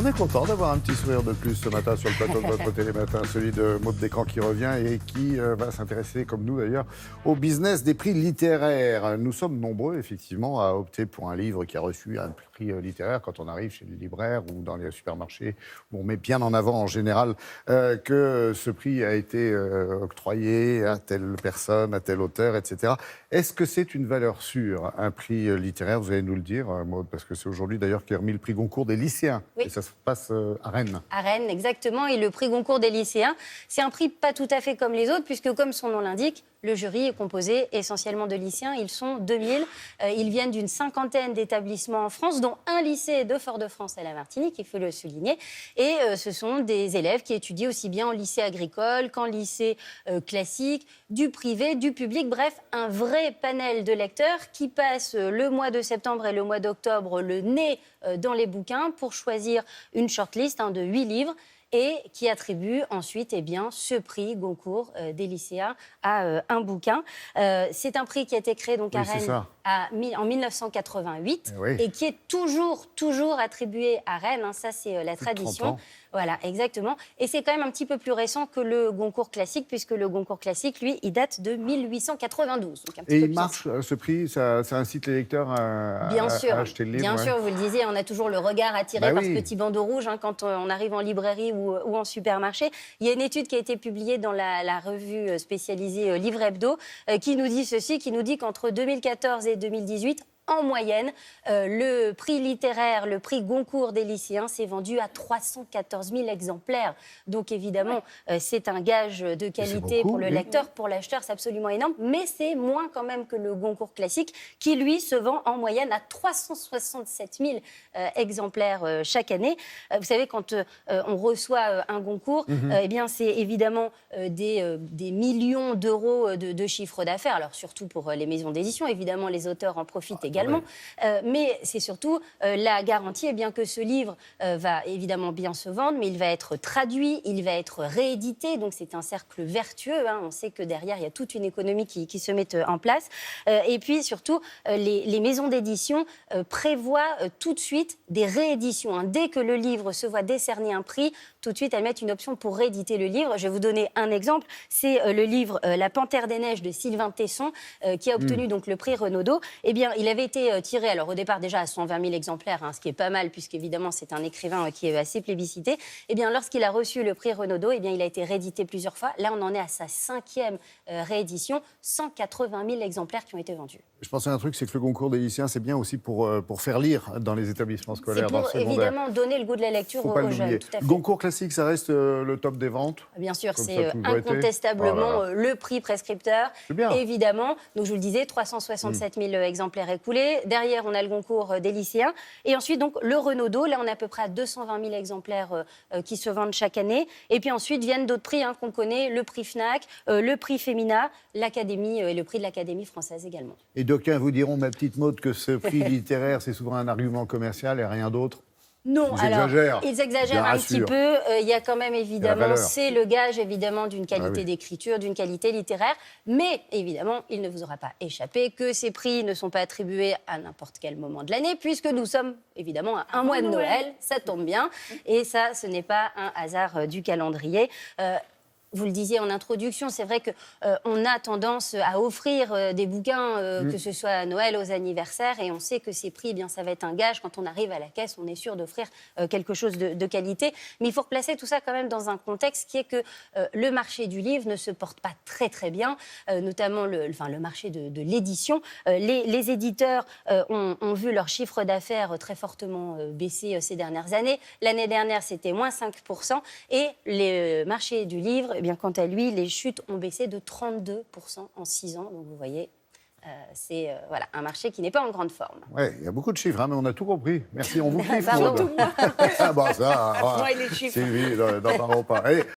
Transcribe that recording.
On est content d'avoir un petit sourire de plus ce matin sur le plateau de notre Télématin, celui de Maud Descamps qui revient et qui va s'intéresser, comme nous d'ailleurs, au business des prix littéraires. Nous sommes nombreux, effectivement, à opter pour un livre qui a reçu un prix littéraire quand on arrive chez les libraires ou dans les supermarchés, où on met bien en avant, en général, que ce prix a été octroyé à telle personne, à tel auteur, etc. Est-ce que c'est une valeur sûre, un prix littéraire? Vous allez nous le dire, Maud, parce que c'est aujourd'hui d'ailleurs qu'est remis le prix Goncourt des lycéens. Oui. Et ça se passe à Rennes. À Rennes, exactement. Et le prix Goncourt des lycéens, c'est un prix pas tout à fait comme les autres, puisque comme son nom l'indique, le jury est composé essentiellement de lycéens. Ils sont 2000. Ils viennent d'une cinquantaine d'établissements en France, dont un lycée de Fort-de-France à la Martinique, il faut le souligner. Et ce sont des élèves qui étudient aussi bien en lycée agricole qu'en lycée classique, du privé, du public. Bref, un vrai panel de lecteurs qui passent le mois de septembre et le mois d'octobre le nez dans les bouquins pour choisir une shortlist de 8 livres et qui attribue ensuite ce prix Goncourt des lycéens à un bouquin. C'est un prix qui a été créé donc à Rennes en 1988 et qui est toujours attribué à Rennes. Ça, c'est la tradition. Voilà, exactement. Et c'est quand même un petit peu plus récent que le Goncourt classique, puisque le Goncourt classique, lui, il date de 1892. Donc et il marche, ce prix, ça incite les lecteurs à acheter le livre? Bien sûr, vous le disiez, on a toujours le regard attiré par ce petit bandeau rouge quand on arrive en librairie ou en supermarché. Il y a une étude qui a été publiée dans la revue spécialisée Livre Hebdo qui nous dit ceci, qui nous dit qu'entre 2014 et 2018, en moyenne, le prix littéraire, le prix Goncourt des lycéens s'est vendu à 314 000 exemplaires. Donc évidemment, c'est un gage de qualité pour le lecteur, pour l'acheteur, c'est absolument énorme. Mais c'est moins quand même que le Goncourt classique, qui lui se vend en moyenne à 367 000 exemplaires chaque année. Vous savez, quand on reçoit un Goncourt, eh bien c'est évidemment des millions d'euros de chiffre d'affaires. Alors surtout pour les maisons d'édition, évidemment les auteurs en profitent également. Mais c'est surtout la garantie que ce livre va évidemment bien se vendre, mais il va être traduit, il va être réédité, donc c'est un cercle vertueux. On sait que derrière, il y a toute une économie qui se met en place. Et puis surtout, les maisons d'édition prévoient tout de suite des rééditions. Dès que le livre se voit décerner un prix, tout de suite, elles mettent une option pour rééditer le livre. Je vais vous donner un exemple. C'est le livre La Panthère des Neiges de Sylvain Tesson, qui a obtenu donc le prix Renaudot. Eh bien, il avait été tiré, alors au départ déjà à 120 000 exemplaires, ce qui est pas mal, puisqu'évidemment c'est un écrivain qui est assez plébiscité. Eh bien, lorsqu'il a reçu le prix Renaudot, eh bien, il a été réédité plusieurs fois. Là, on en est à sa 5e réédition. 180 000 exemplaires qui ont été vendus. Je pensais à un truc, c'est que le Goncourt des lycéens, c'est bien aussi pour faire lire dans les établissements scolaires. C'est pour évidemment donner le goût de la lecture aux jeunes. Tout à fait. Goncourt classique, ça reste le top des ventes? Bien sûr, c'est incontestablement le prix prescripteur. Évidemment, donc je vous le disais, 367 000 exemplaires écoulés. Derrière, on a le Goncourt des lycéens. Et ensuite, donc, le Renaudot. Là, on est à peu près à 220 000 exemplaires qui se vendent chaque année. Et puis ensuite viennent d'autres prix qu'on connaît, le prix Fnac, le prix Femina, l'Académie et le prix de l'Académie française également. Et d'aucuns vous diront, ma petite Maud, que ce prix littéraire, c'est souvent un argument commercial et rien d'autre. Non, ils exagèrent un petit peu. Il y a quand même évidemment, c'est le gage évidemment d'une qualité d'écriture, d'une qualité littéraire. Mais évidemment, il ne vous aura pas échappé que ces prix ne sont pas attribués à n'importe quel moment de l'année, puisque nous sommes évidemment à un mois de Noël. Ça tombe bien. Et ça, ce n'est pas un hasard du calendrier. Vous le disiez en introduction, c'est vrai qu'on a tendance à offrir des bouquins, que ce soit à Noël, aux anniversaires, et on sait que ces prix, ça va être un gage. Quand on arrive à la caisse, on est sûr d'offrir quelque chose de qualité. Mais il faut replacer tout ça quand même dans un contexte qui est que le marché du livre ne se porte pas très très bien, notamment le marché de l'édition. Les éditeurs ont vu leur chiffre d'affaires très fortement baisser ces dernières années. L'année dernière, c'était moins 5%, et le marché du livre, quant à lui, les chutes ont baissé de 32% en 6 ans. Donc vous voyez, c'est un marché qui n'est pas en grande forme. Oui, il y a beaucoup de chiffres, mais on a tout compris. Merci, on vous kiffe. Pardon. Moi, les chiffres. Sylvie, n'en parlons pas. Allez,